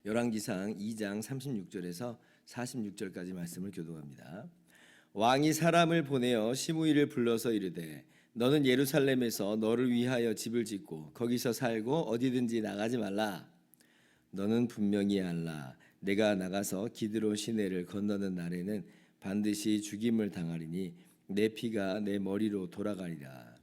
열왕기상 2장 36절에서 46절까지 말씀을 교독합니다. 왕이 사람을 보내어 시므이를 불러서 이르되 너는 예루살렘에서 너를 위하여 집을 짓고 거기서 살고 어디든지 나가지 말라. 너는 분명히 알라. 내가 나가서 기드론 시내를 건너는 날에는 반드시 죽임을 당하리니 내 피가 내 머리로 돌아가리라.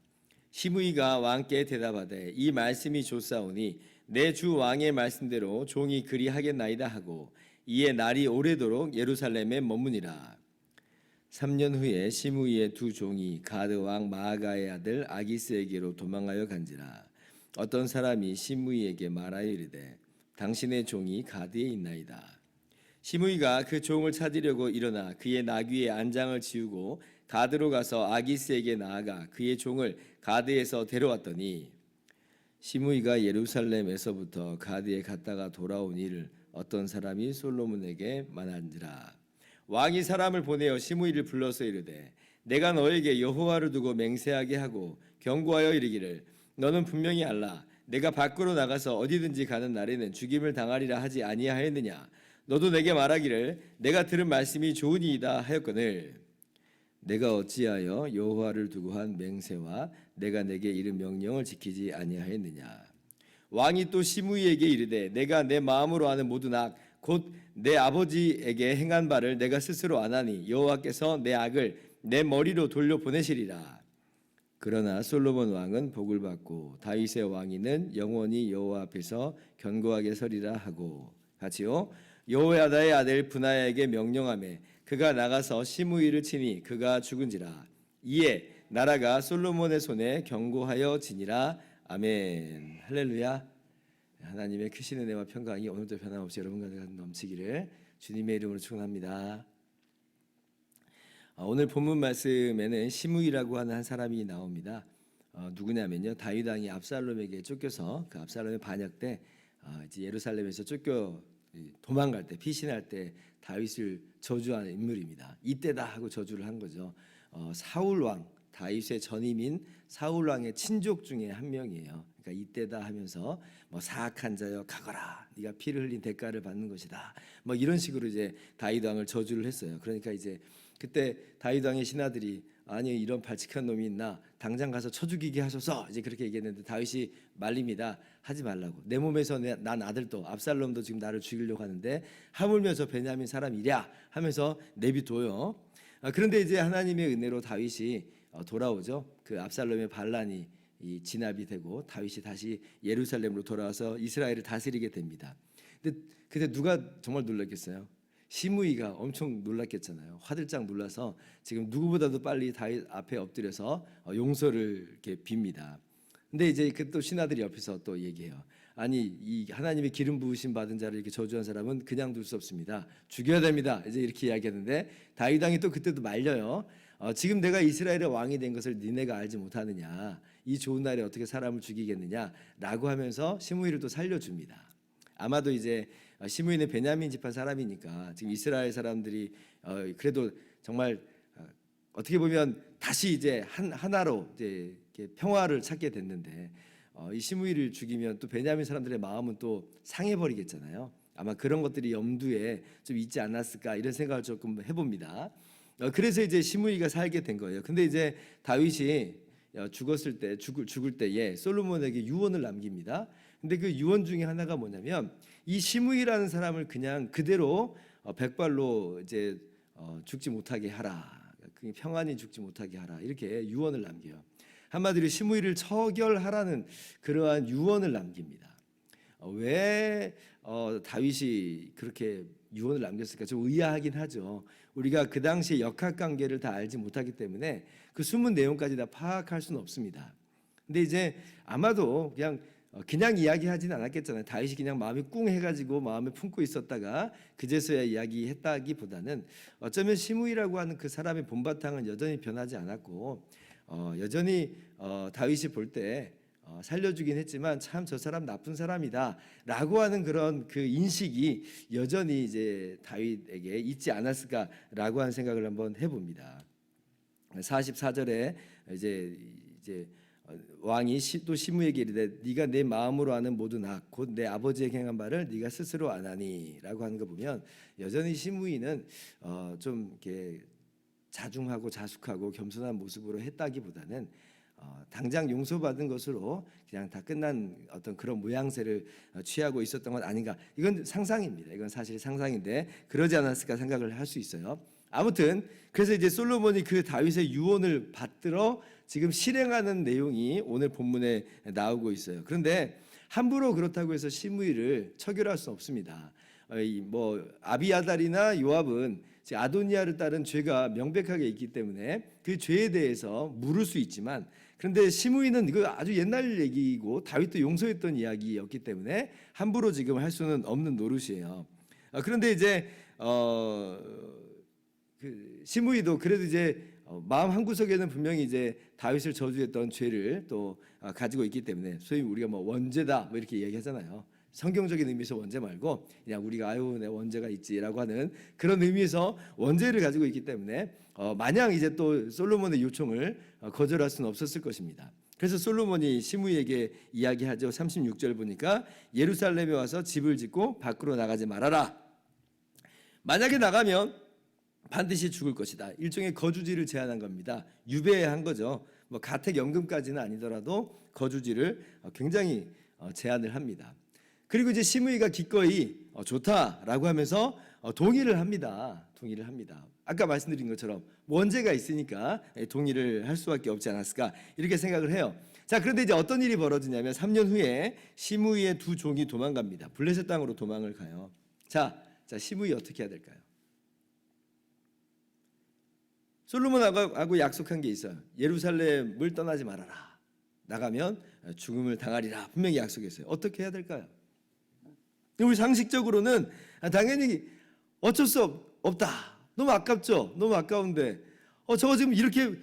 시므이가 왕께 대답하되 이 말씀이 좋사오니 내 주 왕의 말씀대로 종이 그리하겠나이다 하고 이에 날이 오래도록 예루살렘에 머무니라. 3년 후에 시므이의 두 종이 가드 왕 마아가의 아들 아기스에게로 도망하여 간지라. 어떤 사람이 시므이에게 말하여 이르되 당신의 종이 가드에 있나이다. 시므이가 그 종을 찾으려고 일어나 그의 나귀의 안장을 지우고 가드로 가서 아기스에게 나아가 그의 종을 가드에서 데려왔더니 시므이가 예루살렘에서부터 가드에 갔다가 돌아온 일을 어떤 사람이 솔로몬에게 말한지라. 왕이 사람을 보내어 시므이를 불러서 이르되 내가 너에게 여호와를 두고 맹세하게 하고 경고하여 이르기를 너는 분명히 알라. 내가 밖으로 나가서 어디든지 가는 날에는 죽임을 당하리라 하지 아니하였느냐. 너도 내게 말하기를 내가 들은 말씀이 좋으니이다 하였거늘 내가 어찌하여 여호와를 두고 한 맹세와 내가 내게 이른 명령을 지키지 아니하였느냐. 왕이 또 시므이에게 이르되 내가 내 마음으로 아는 모든 악 곧 내 아버지에게 행한 바를 내가 스스로 아나니 여호와께서 내 악을 내 머리로 돌려 보내시리라. 그러나 솔로몬 왕은 복을 받고 다윗의 왕위는 영원히 여호와 앞에서 견고하게 서리라 하고 같이요. 여호야다의 아들 브나야에게 명령하매 그가 나가서 시므이를 치니 그가 죽은지라. 이에 나라가 솔로몬의 손에 견고하여 지니라. 아멘. 할렐루야. 하나님의 크신 은혜와 평강이 오늘도 변함없이 여러분과 넘치기를 주님의 이름으로 축원합니다. 오늘 본문 말씀에는 시므이라고 하는 한 사람이 나옵니다. 누구냐면요, 다윗 왕이 압살롬에게 쫓겨서 그 압살롬의 반역 때 이제 예루살렘에서 쫓겨 도망갈 때 피신할 때 다윗을 저주하는 인물입니다. 이때다 하고 저주를 한 거죠. 사울 왕 다윗의 전임인 사울 왕의 친족 중에 한 명이에요. 그러니까 이때다 하면서 뭐 사악한 자여 가거라. 네가 피를 흘린 대가를 받는 것이다. 뭐 이런 식으로 이제 다윗 왕을 저주를 했어요. 그러니까 이제 그때 다윗 왕의 신하들이 아니 이런 발칙한 놈이 있나 당장 가서 쳐 죽이게 하소서 이제 그렇게 얘기했는데 다윗이 말립니다. 하지 말라고. 내 몸에서 난 아들도 압살롬도 지금 나를 죽이려고 하는데 하물며 저 베냐민 사람이랴 하면서 내비둬요. 그런데 이제 하나님의 은혜로 다윗이 돌아오죠. 그 압살롬의 반란이 진압이 되고 다윗이 다시 예루살렘으로 돌아와서 이스라엘을 다스리게 됩니다. 근데 그때 누가 정말 놀랐겠어요? 시므이가 엄청 놀랐겠잖아요. 화들짝 놀라서 지금 누구보다도 빨리 다윗 앞에 엎드려서 용서를 이렇게 빕니다. 근데 이제 그 또 신하들이 옆에서 또 얘기해요. 아니 이 하나님의 기름 부으심 받은 자를 이렇게 저주한 사람은 그냥 둘 수 없습니다. 죽여야 됩니다. 이제 이렇게 이야기하는데 다윗 왕이 또 그때도 말려요. 지금 내가 이스라엘의 왕이 된 것을 니네가 알지 못하느냐. 이 좋은 날에 어떻게 사람을 죽이겠느냐라고 하면서 시므이를 또 살려줍니다. 아마도 이제 시므이는 베냐민 지파 사람이니까 지금 이스라엘 사람들이 그래도 정말 어떻게 보면 다시 이제 하나로 이제 평화를 찾게 됐는데 이 시므이를 죽이면 또 베냐민 사람들의 마음은 또 상해버리겠잖아요. 아마 그런 것들이 염두에 좀 있지 않았을까 이런 생각을 조금 해봅니다. 그래서 이제 시므이가 살게 된 거예요. 근데 이제 다윗이 죽었을 때 죽을 때에 솔로몬에게 유언을 남깁니다. 근데 그 유언 중에 하나가 뭐냐면 이 시므이라는 사람을 그냥 그대로 백발로 이제 죽지 못하게 하라. 평안히 죽지 못하게 하라. 이렇게 유언을 남겨요. 한마디로 시므이를 처결하라는 그러한 유언을 남깁니다. 왜 다윗이 그렇게 유언을 남겼을까? 좀 의아하긴 하죠. 우리가 그 당시의 역학관계를 다 알지 못하기 때문에 그 숨은 내용까지 다 파악할 수는 없습니다. 근데 이제 아마도 그냥 이야기하지는 않았겠잖아요. 다윗이 그냥 마음이 꿍 해가지고 마음에 품고 있었다가 그제서야 이야기했다기보다는 어쩌면 시므이라고 하는 그 사람의 본바탕은 여전히 변하지 않았고 여전히 다윗이 볼 때 살려주긴 했지만 참 저 사람 나쁜 사람이다라고 하는 그런 그 인식이 여전히 이제 다윗에게 있지 않았을까라고 하는 생각을 한번 해봅니다. 44절에 이제 왕이 또 시므에게 이르되 네가 내 마음으로 아는 모든 악 곧 내 아버지의 행한 바를 네가 스스로 아나니라고 하는 거 보면 여전히 시므이는 좀 이렇게 자중하고 자숙하고 겸손한 모습으로 했다기보다는 당장 용서받은 것으로 그냥 다 끝난 어떤 그런 모양새를 취하고 있었던 건 아닌가. 이건 상상입니다. 이건 사실 상상인데 그러지 않았을까 생각을 할 수 있어요. 아무튼 그래서 이제 솔로몬이 그 다윗의 유언을 받들어 지금 실행하는 내용이 오늘 본문에 나오고 있어요. 그런데 함부로 그렇다고 해서 시므이를 처결할 수 없습니다. 뭐 아비아달이나 요압은 아도니아를 따른 죄가 명백하게 있기 때문에 그 죄에 대해서 물을 수 있지만, 그런데 시므이는 이거 아주 옛날 얘기이고 다윗도 용서했던 이야기였기 때문에 함부로 지금 할 수는 없는 노릇이에요. 그런데 이제 그 시므이도 그래도 이제 마음 한구석에는 분명히 이제 다윗을 저주했던 죄를 또 가지고 있기 때문에 소위 우리가 뭐 원죄다 뭐 이렇게 이야기하잖아요. 성경적인 의미에서 원죄 말고 그냥 우리가 아유 내 원죄가 있지라고 하는 그런 의미에서 원죄를 가지고 있기 때문에 마냥 이제 또 솔로몬의 요청을 거절할 수는 없었을 것입니다. 그래서 솔로몬이 시므이에게 이야기하죠. 36절 보니까 예루살렘에 와서 집을 짓고 밖으로 나가지 말아라. 만약에 나가면 반드시 죽을 것이다. 일종의 거주지를 제한한 겁니다. 유배한 거죠. 뭐 가택연금까지는 아니더라도 거주지를 굉장히 제한을 합니다. 그리고 이제 시므이가 기꺼이 좋다라고 하면서 동의를 합니다. 동의를 합니다. 아까 말씀드린 것처럼 원죄가 있으니까 동의를 할 수밖에 없지 않았을까 이렇게 생각을 해요. 자, 그런데 이제 어떤 일이 벌어지냐면 3년 후에 시므이의 두 종이 도망갑니다. 블레셋 땅으로 도망을 가요. 자, 시므이 어떻게 해야 될까요? 솔로몬하고 약속한 게 있어요. 예루살렘을 떠나지 말아라. 나가면 죽음을 당하리라. 분명히 약속했어요. 어떻게 해야 될까요? 우리 상식적으로는 당연히 어쩔 수 없다. 너무 아깝죠. 너무 아까운데 저거 지금 이렇게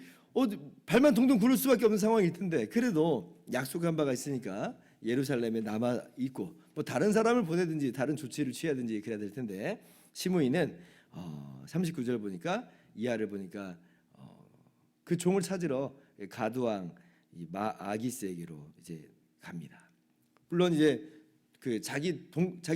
발만 동동 구를 수밖에 없는 상황일 텐데 그래도 약속한 바가 있으니까 예루살렘에 남아 있고 뭐 다른 사람을 보내든지 다른 조치를 취하든지 그래야 될 텐데 시므이는 39절 보니까 이하를 보니까 그 종을 찾으러 가두왕 아기스에게로 이제 갑니다. 물론 이제 그 자기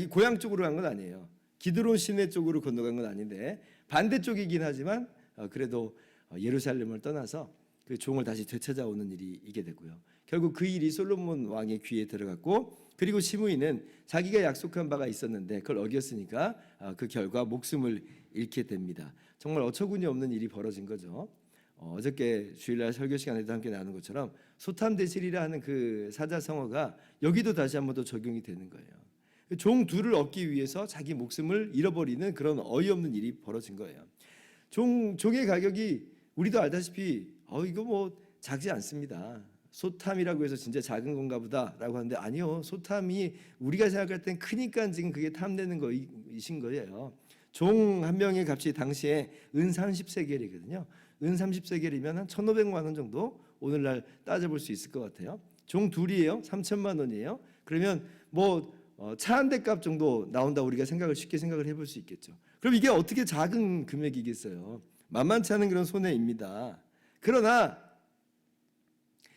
고향 쪽으로 간 건 아니에요. 기드론 시내 쪽으로 건너간 건 아닌데 반대쪽이긴 하지만 그래도 예루살렘을 떠나서 그 종을 다시 되찾아오는 일이 있게 되고요. 결국 그 일이 솔로몬 왕의 귀에 들어갔고 그리고 시므이는 자기가 약속한 바가 있었는데 그걸 어겼으니까 그 결과 목숨을 잃게 됩니다. 정말 어처구니 없는 일이 벌어진 거죠. 어저께 주일날 설교 시간에도 함께 나눈 것처럼 소탐대실이라 하는 그 사자성어가 여기도 다시 한번 더 적용이 되는 거예요. 종 둘을 얻기 위해서 자기 목숨을 잃어버리는 그런 어이없는 일이 벌어진 거예요. 종의 가격이 우리도 알다시피 이거 뭐 작지 않습니다. 소탐이라고 해서 진짜 작은 건가 보다라고 하는데 아니요. 소탐이 우리가 생각할 땐 크니까 지금 그게 탐내는 거이신 거예요. 종 한 명의 값이 당시에 은 30세겔이거든요. 은 30세겔이면 한 1,500만 원 정도 오늘날 따져볼 수 있을 것 같아요. 종 둘이에요. 3천만 원이에요. 그러면 뭐 차 한 대 값 정도 나온다 우리가 쉽게 생각을 해볼 수 있겠죠. 그럼 이게 어떻게 작은 금액이겠어요. 만만치 않은 그런 손해입니다. 그러나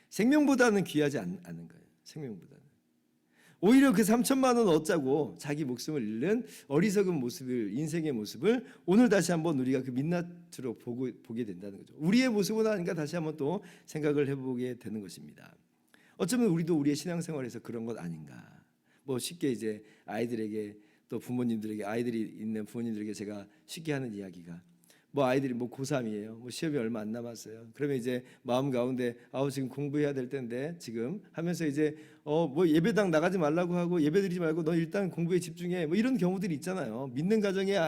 생명보다는 귀하지 않는 거예요. 생명보다는. 오히려 그 3천만 원 얻자고 자기 목숨을 잃는 어리석은 모습을 인생의 모습을 오늘 다시 한번 우리가 그 민낯으로 보게 된다는 거죠. 우리의 모습은 아닌가 다시 한번 또 생각을 해보게 되는 것입니다. 어쩌면 우리도 우리의 신앙생활에서 그런 것 아닌가. 뭐 쉽게 이제 아이들에게 또 부모님들에게 아이들이 있는 부모님들에게 제가 쉽게 하는 이야기가 뭐 아이들이 뭐 고3이에요. 뭐 시험이 얼마 안 남았어요. 그러면 이제 마음 가운데 지금 공부해야 될 텐데 지금 하면서 이제 뭐 예배당 나가지 말라고 하고 예배드리지 말고 너 일단 공부에 집중해. 뭐 이런 경우들이 있잖아요. 믿는 가정에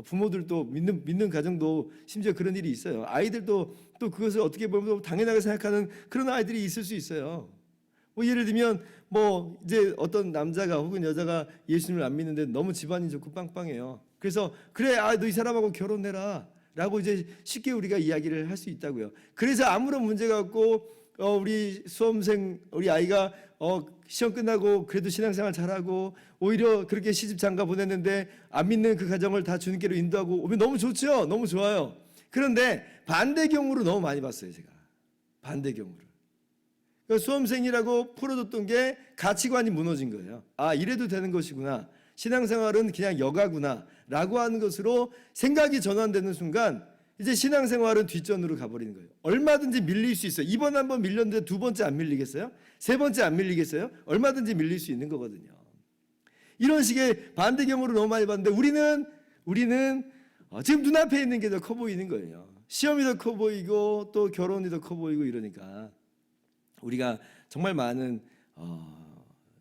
부모들도 믿는 가정도 심지어 그런 일이 있어요. 아이들도 또 그것을 어떻게 보면 당연하게 생각하는 그런 아이들이 있을 수 있어요. 뭐 예를 들면 뭐 이제 어떤 남자가 혹은 여자가 예수님을 안 믿는데 너무 집안이 좋고 빵빵해요. 그래서 그래 너 이 사람하고 결혼해라 라고 이제 쉽게 우리가 이야기를 할 수 있다고요. 그래서 아무런 문제가 없고 우리 수험생 우리 아이가 시험 끝나고 그래도 신앙생활 잘하고 오히려 그렇게 시집 장가 보냈는데 안 믿는 그 가정을 다 주님께로 인도하고 오면 너무 좋죠. 너무 좋아요. 그런데 반대 경우로 너무 많이 봤어요. 제가 반대 경우를. 그러니까 수험생이라고 풀어줬던 게 가치관이 무너진 거예요. 아, 이래도 되는 것이구나. 신앙생활은 그냥 여가구나 라고 하는 것으로 생각이 전환되는 순간 이제 신앙생활은 뒷전으로 가버리는 거예요. 얼마든지 밀릴 수 있어요. 이번 한 번 밀렸는데 두 번째 안 밀리겠어요? 세 번째 안 밀리겠어요? 얼마든지 밀릴 수 있는 거거든요. 이런 식의 반대 경우를 너무 많이 봤는데 우리는 지금 눈앞에 있는 게 더 커 보이는 거예요. 시험이 더 커 보이고 또 결혼이 더 커 보이고 이러니까 우리가 정말 많은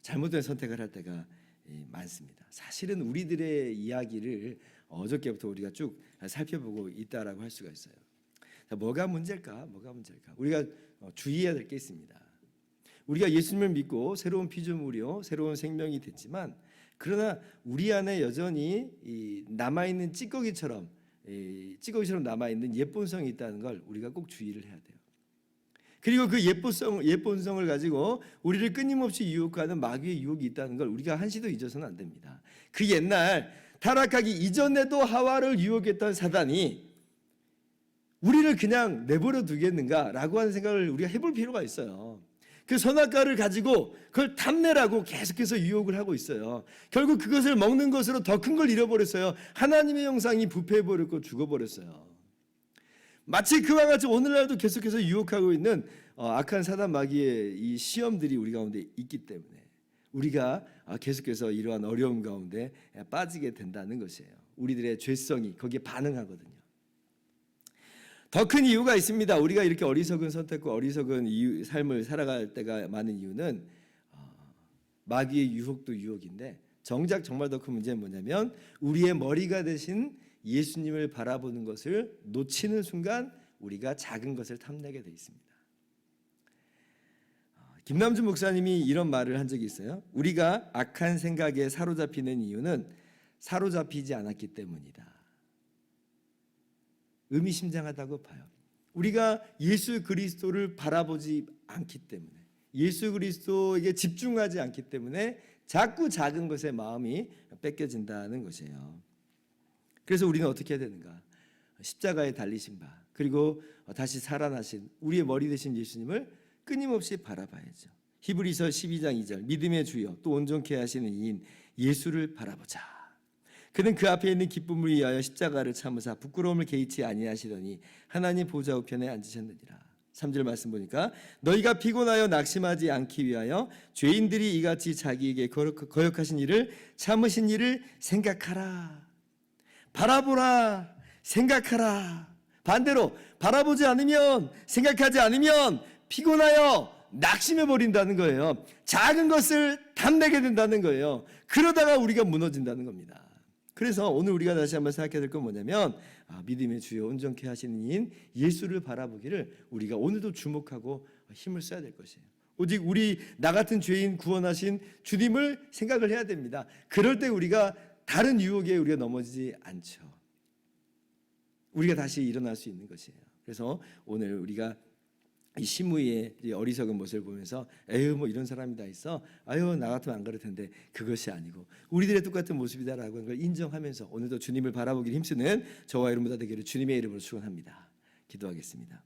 잘못된 선택을 할 때가 많습니다. 사실은 우리들의 이야기를 어저께부터 우리가 쭉 살펴보고 있다라고 할 수가 있어요. 뭐가 문제일까? 우리가 주의해야 될 게 있습니다. 우리가 예수님을 믿고 새로운 피조물이요, 새로운 생명이 됐지만 그러나 우리 안에 여전히 남아있는 찌꺼기처럼 남아있는 예본성이 있다는 걸 우리가 꼭 주의를 해야 돼요. 그리고 그 예본성을 가지고 우리를 끊임없이 유혹하는 마귀의 유혹이 있다는 걸 우리가 한시도 잊어서는 안 됩니다. 그 옛날 타락하기 이전에도 하와를 유혹했던 사단이 우리를 그냥 내버려 두겠는가라고 하는 생각을 우리가 해볼 필요가 있어요. 그 선악과를 가지고 그걸 탐내라고 계속해서 유혹을 하고 있어요. 결국 그것을 먹는 것으로 더 큰 걸 잃어버렸어요. 하나님의 형상이 부패해버렸고 죽어버렸어요. 마치 그와 같이 오늘날도 계속해서 유혹하고 있는 악한 사단 마귀의 이 시험들이 우리 가운데 있기 때문에 우리가 계속해서 이러한 어려움 가운데 빠지게 된다는 것이에요. 우리들의 죄성이 거기에 반응하거든요. 더 큰 이유가 있습니다. 우리가 이렇게 어리석은 선택과 어리석은 삶을 살아갈 때가 많은 이유는 마귀의 유혹도 유혹인데 정작 정말 더 큰 문제는 뭐냐면 우리의 머리가 되신 예수님을 바라보는 것을 놓치는 순간 우리가 작은 것을 탐내게 돼 있습니다. 김남준 목사님이 이런 말을 한 적이 있어요. 우리가 악한 생각에 사로잡히는 이유는 사로잡히지 않았기 때문이다. 의미심장하다고 봐요. 우리가 예수 그리스도를 바라보지 않기 때문에 예수 그리스도에게 집중하지 않기 때문에 자꾸 작은 것에 마음이 뺏겨진다는 것이에요. 그래서 우리는 어떻게 해야 되는가? 십자가에 달리신 바 그리고 다시 살아나신 우리의 머리 되신 예수님을 끊임없이 바라봐야죠. 히브리서 12장 2절 믿음의 주여 또 온전케 하시는 이인 예수를 바라보자. 그는 그 앞에 있는 기쁨을 위하여 십자가를 참으사 부끄러움을 개의치 아니하시더니 하나님 보좌 우편에 앉으셨느니라. 3절 말씀 보니까 너희가 피곤하여 낙심하지 않기 위하여 죄인들이 이같이 자기에게 거역하신 일을 참으신 일을 생각하라. 바라보라. 생각하라. 반대로 바라보지 않으면 생각하지 않으면 피곤하여 낙심해 버린다는 거예요. 작은 것을 탐내게 된다는 거예요. 그러다가 우리가 무너진다는 겁니다. 그래서 오늘 우리가 다시 한번 생각해야 될 건 뭐냐면 믿음의 주여 온전케 하시는 이인 예수를 바라보기를 우리가 오늘도 주목하고 힘을 써야 될 것이에요. 오직 나 같은 죄인 구원하신 주님을 생각을 해야 됩니다. 그럴 때 우리가 다른 유혹에 우리가 넘어지지 않죠. 우리가 다시 일어날 수 있는 것이에요. 그래서 오늘 우리가 이 시므이의 어리석은 모습을 보면서 에휴 뭐 이런 사람이 다 있어 아유 나 같으면 안 그럴 텐데 그것이 아니고 우리들의 똑같은 모습이다라고 하는 걸 인정하면서 오늘도 주님을 바라보기를 힘쓰는 저와 여러분들 되기를 주님의 이름으로 축원합니다. 기도하겠습니다.